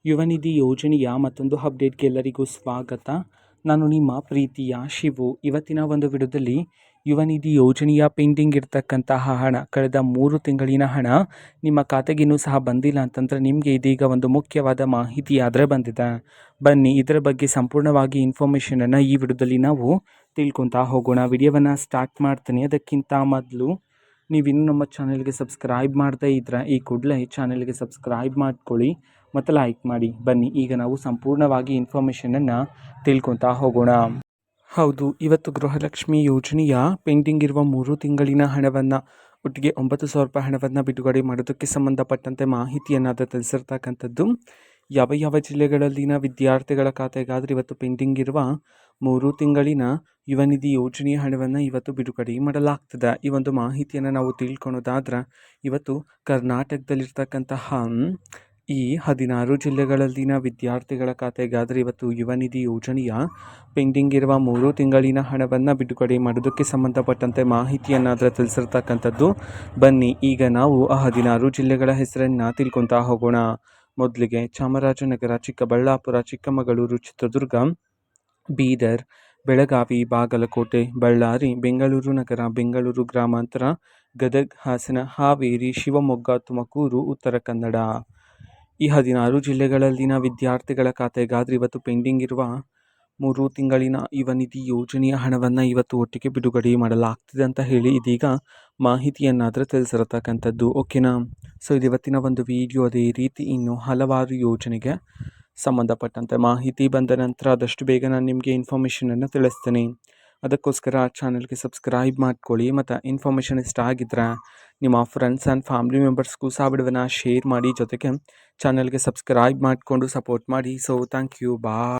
ಯುವ ನಿಧಿ ಯೋಜನೆಯ ಮತ್ತೊಂದು ಅಪ್ಡೇಟ್ಗೆ ಎಲ್ಲರಿಗೂ ಸ್ವಾಗತ. ನಾನು ನಿಮ್ಮ ಪ್ರೀತಿಯ ಶಿವು. ಇವತ್ತಿನ ಒಂದು ವಿಡಿಯೋದಲ್ಲಿ ಯುವ ನಿಧಿ ಯೋಜನೆಯ ಪೆಂಡಿಂಗ್ ಇರತಕ್ಕಂತಹ ಹಣ, ಕಳೆದ 3 ತಿಂಗಳಿನ ಹಣ ನಿಮ್ಮ ಖಾತೆಗೆ ಇನ್ನೂ ಸಹ ಬಂದಿಲ್ಲ ಅಂತಂದರೆ ನಿಮಗೆ ಇದೀಗ ಒಂದು ಮುಖ್ಯವಾದ ಮಾಹಿತಿ ಆದರೆ ಬಂದಿದೆ. ಬನ್ನಿ ಇದರ ಬಗ್ಗೆ ಸಂಪೂರ್ಣವಾಗಿ ಇನ್ಫಾರ್ಮೇಷನನ್ನು ಈ ವಿಡಿಯೋದಲ್ಲಿ ನಾವು ತಿಳ್ಕೊತಾ ಹೋಗೋಣ. ವಿಡಿಯೋವನ್ನು ಸ್ಟಾರ್ಟ್ ಮಾಡ್ತೀನಿ. ಅದಕ್ಕಿಂತ ಮೊದಲು ನೀವಿನ್ನೂ ನಮ್ಮ ಚಾನೆಲ್ಗೆ ಸಬ್ಸ್ಕ್ರೈಬ್ ಮಾಡದೇ ಇದ್ದರೆ ಈ ಕೂಡಲೇ ಚಾನೆಲ್ಗೆ ಸಬ್ಸ್ಕ್ರೈಬ್ ಮಾಡ್ಕೊಳ್ಳಿ ಮತ್ತು ಲೈಕ್ ಮಾಡಿ. ಬನ್ನಿ ಈಗ ನಾವು ಸಂಪೂರ್ಣವಾಗಿ ಇನ್ಫಾರ್ಮೇಷನನ್ನು ತಿಳ್ಕೊತಾ ಹೋಗೋಣ. ಹೌದು, ಇವತ್ತು ಗೃಹಲಕ್ಷ್ಮಿ ಯೋಜನೆಯ ಪೆಂಡಿಂಗ್ ಇರುವ 3 ತಿಂಗಳಿನ ಹಣವನ್ನು, ಒಟ್ಟಿಗೆ 9,000 ರೂಪಾಯಿ ಹಣವನ್ನು ಬಿಡುಗಡೆ ಮಾಡೋದಕ್ಕೆ ಸಂಬಂಧಪಟ್ಟಂತೆ ಮಾಹಿತಿಯನ್ನು ತಿಳಿಸಿರ್ತಕ್ಕಂಥದ್ದು. ಯಾವ ಜಿಲ್ಲೆಗಳಲ್ಲಿನ ವಿದ್ಯಾರ್ಥಿಗಳ ಖಾತೆಗಾದರೆ ಇವತ್ತು ಪೆಂಡಿಂಗ್ ಇರುವ 3 ತಿಂಗಳಿನ ಯುವ ನಿಧಿ ಯೋಜನೆಯ ಹಣವನ್ನು ಇವತ್ತು ಬಿಡುಗಡೆ ಮಾಡಲಾಗ್ತದೆ. ಈ ಒಂದು ಮಾಹಿತಿಯನ್ನು ನಾವು ತಿಳ್ಕೊಳೋದಾದ್ರೆ, ಇವತ್ತು ಕರ್ನಾಟಕದಲ್ಲಿರ್ತಕ್ಕಂತಹ ಈ 16 ಜಿಲ್ಲೆಗಳಲ್ಲಿನ ವಿದ್ಯಾರ್ಥಿಗಳ ಖಾತೆಗಾದರೆ ಇವತ್ತು ಯುವ ನಿಧಿ ಯೋಜನೆಯ ಪೆಂಡಿಂಗ್ ಇರುವ 3 ತಿಂಗಳಿನ ಹಣವನ್ನು ಬಿಡುಗಡೆ ಮಾಡೋದಕ್ಕೆ ಸಂಬಂಧಪಟ್ಟಂತೆ ಮಾಹಿತಿಯನ್ನು ತಿಳಿಸಿರ್ತಕ್ಕಂಥದ್ದು. ಬನ್ನಿ ಈಗ ನಾವು ಆ 16 ಜಿಲ್ಲೆಗಳ ಹೆಸರನ್ನು ತಿಳ್ಕೊತಾ ಹೋಗೋಣ. ಮೊದಲಿಗೆ ಚಾಮರಾಜನಗರ, ಚಿಕ್ಕಬಳ್ಳಾಪುರ, ಚಿಕ್ಕಮಗಳೂರು, ಚಿತ್ರದುರ್ಗ, ಬೀದರ್, ಬೆಳಗಾವಿ, ಬಾಗಲಕೋಟೆ, ಬಳ್ಳಾರಿ, ಬೆಂಗಳೂರು ನಗರ, ಬೆಂಗಳೂರು ಗ್ರಾಮಾಂತರ, ಗದಗ, ಹಾಸನ, ಹಾವೇರಿ, ಶಿವಮೊಗ್ಗ, ತುಮಕೂರು, ಉತ್ತರ ಕನ್ನಡ. ಈ 16 ಜಿಲ್ಲೆಗಳಲ್ಲಿನ ವಿದ್ಯಾರ್ಥಿಗಳ ಖಾತೆಗಾದರೆ ಇವತ್ತು ಪೆಂಡಿಂಗ್ ಇರುವ 3 ತಿಂಗಳಿನ ಯುವ ನಿಧಿ ಯೋಜನೆಯ ಹಣವನ್ನು ಇವತ್ತು ಒಟ್ಟಿಗೆ ಬಿಡುಗಡೆ ಮಾಡಲಾಗ್ತಿದೆ ಅಂತ ಹೇಳಿ ಇದೀಗ ಮಾಹಿತಿಯನ್ನಾದರೆ ತಿಳಿಸಿರತಕ್ಕಂಥದ್ದು. ಓಕೆನಾ? ಸೊ ಇದು ಇವತ್ತಿನ ಒಂದು ವಿಡಿಯೋ. ಅದೇ ರೀತಿ ಇನ್ನು ಹಲವಾರು ಯೋಜನೆಗೆ ಸಂಬಂಧಪಟ್ಟಂತೆ ಮಾಹಿತಿ ಬಂದ ನಂತರ ಆದಷ್ಟು ಬೇಗ ನಾನು ನಿಮಗೆ ಇನ್ಫಾರ್ಮೇಷನನ್ನು ತಿಳಿಸ್ತೀನಿ. ಅದಕ್ಕೋಸ್ಕರ ಚಾನಲ್ಗೆ ಸಬ್ಸ್ಕ್ರೈಬ್ ಮಾಡ್ಕೊಳ್ಳಿ ಮತ್ತು ಇನ್ಫಾರ್ಮೇಷನ್ ಇಷ್ಟ ಆಗಿದ್ದರೆ ನಿಮ್ಮ ಫ್ರೆಂಡ್ಸ್ ಆ್ಯಂಡ್ ಫ್ಯಾಮಿಲಿ ಮೆಂಬರ್ಸ್ಗೂ ಸಹ ವಿಡಿಯೋವನ್ನು ಶೇರ್ ಮಾಡಿ, ಜೊತೆಗೆ ಚಾನಲ್ಗೆ ಸಬ್ಸ್ಕ್ರೈಬ್ ಮಾಡಿಕೊಂಡು ಸಪೋರ್ಟ್ ಮಾಡಿ. So thank you, bye.